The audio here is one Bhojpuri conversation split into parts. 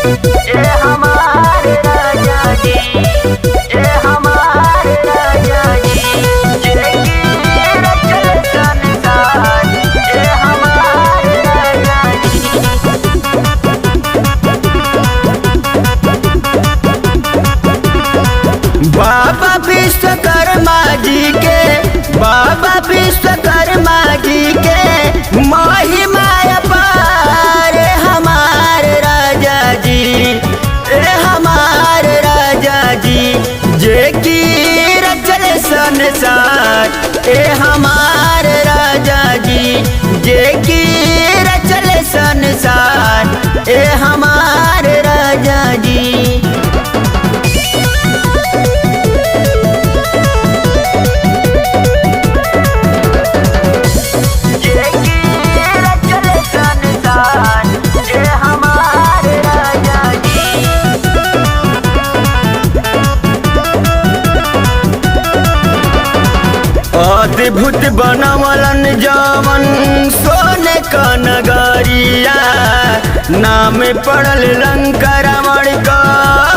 ए हमारे राजा जी, ए हमारे राजा जी, जिंदगी रचल संसार, ए हमारे राजा जी। बाबा विश्वकर्मा जी के, बाबा विश्वकर्मा जी के महिमा अपार हमारे राजा जी, ए हमारे राजा जी, जे की रचल संसार, ए हमारे राजा जी, जे की रचल संसार, ए हमारे राजा जी। अद्भुत बनवलन जवन सोने का नगरिया, नाम पड़ल लंका रावण का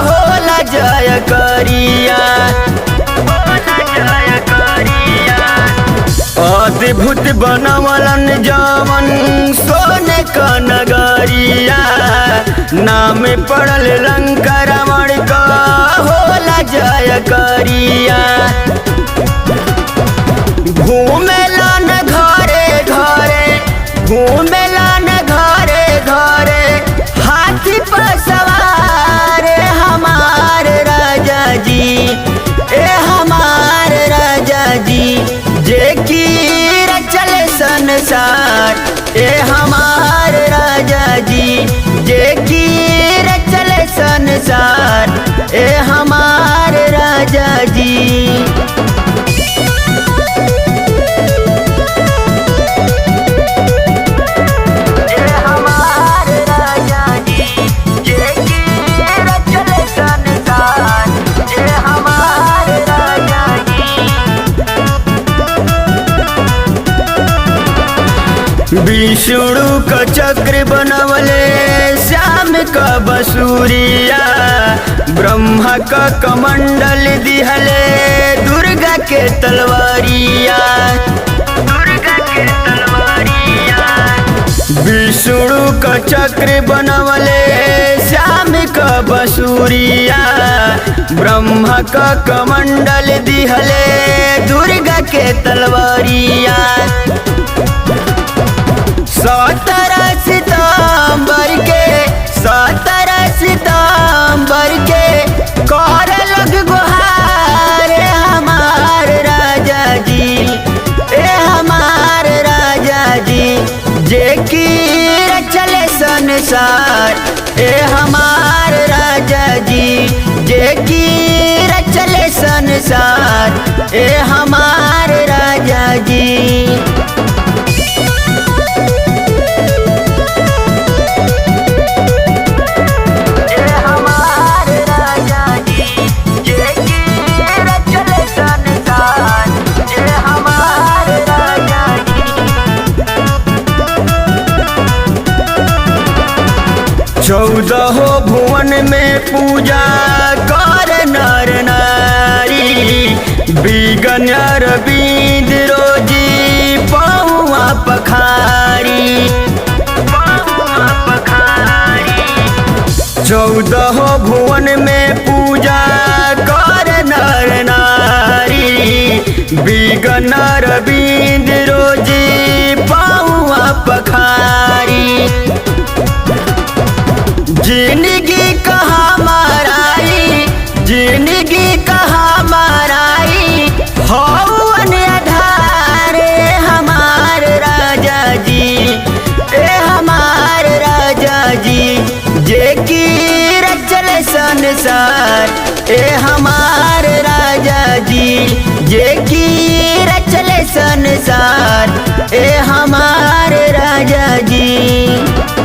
होला जय करिया, जय करिया। अद्भुत बनवलन जवन सोने का नगरिया, नाम पड़ल लंका रावण का होला जय करिया। घूमेला न घरे घरे, घूमेला न घरे घरे, हाथी पर सवार हमारे राजा जी, ए हमारे राजा जी, जे की रचल संसार, ए हमारे राजा जी, जे की रचल संसार, ए हमारे राजा जी। विष्णु का चक्र बनवले श्याम का बसूरिया, ब्रह्मा का कमंडल दिहले दुर्गा के तलवारिया, दुर्गा के तलवारिया। विष्णु का चक्र बनवले श्याम का बसूरिया, ब्रह्मा का कमंडल दिहले दुर्गा के तलवारिया। 17 सितंबर के, 17 सितंबर के कर लग गुहार हमारे राजा जी, ए हमारे राजा जी, जे की रचल संसार, ए हमारे राजा जी, जे की रचल संसार, ए हमारे राजा जी। चौदह भुवन में पूजा कर नर नारी, बिगन अरविंद रोजी पहुआ पखारी, पहुआ पखारी। 14 भुवन में पूजा कर नर नारी, बिगन अरविंद रोजी पहुआ पखारी। जिंदगी कहाँ माराई, जिंदगी कहाँ माराई, हवन आधार हमारे राजा जी, ए हमारे राजा जी, जे की रचल संसार, ए हमारे राजा जी, जे की रचल संसार, ए हमारे राजा जी।